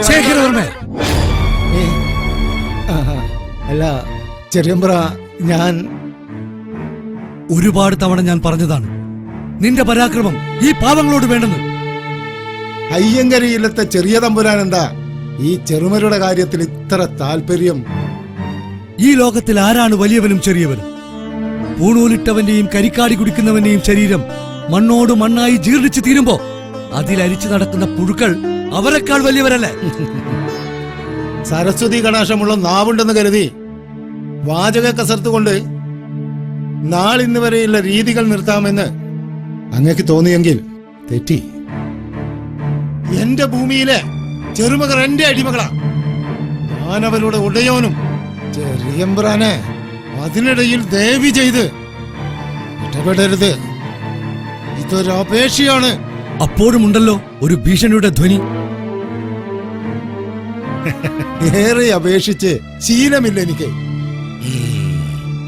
ശേഖരവർമ്മ. അല്ല ചെറിയമ്പ്ര, ഞാൻ ഒരുപാട് തവണ ഞാൻ പറഞ്ഞതാണ് നിന്റെ പരാക്രമം ഈ പാവങ്ങളോട് വേണ്ടെന്ന്. അയ്യങ്കരിയിലത്തെ ചെറിയ തമ്പുരാൻ എന്താ ഈ ചെറുമരുടെ കാര്യത്തിൽ ഇത്ര താല്പര്യം? ഈ ലോകത്തിൽ ആരാണ് വലിയവനും ചെറിയവനും? പൂണൂലിട്ടവന്റെയും കരിക്കാടി കുടിക്കുന്നവന്റെയും ശരീരം മണ്ണോട് മണ്ണായി ജീർണിച്ചു തീരുമ്പോ അതിലരിച്ചു നടക്കുന്ന പുഴുക്കൾ അവരെക്കാൾ വലിയവരല്ലേ? സരസ്വതി കടാക്ഷമുള്ള നാവുണ്ടെന്ന് കരുതി വാചക കസർത്ത് കൊണ്ട് നാളിന്ന് വരെയുള്ള രീതികൾ നിർത്താമെന്ന് അങ്ങക്ക് തോന്നിയെങ്കിൽ തെറ്റി. എന്റെ ഭൂമിയിലെ ചെറുമകൾ എന്റെ അടിമകളാ. ഞാനവരുടെ ഉടയോനും. ചെറിയമ്പ്രാനെ അതിനിടയിൽ ദേവി ചെയ്ത് ഇടപെടരുത്. ഇതൊരപേക്ഷയാണ്. അപ്പോഴുമുണ്ടല്ലോ ഒരു ഭീഷണിയുടെ ധ്വനി. ഏറെ അപേക്ഷിച്ച് ശീലമില്ല എനിക്ക്.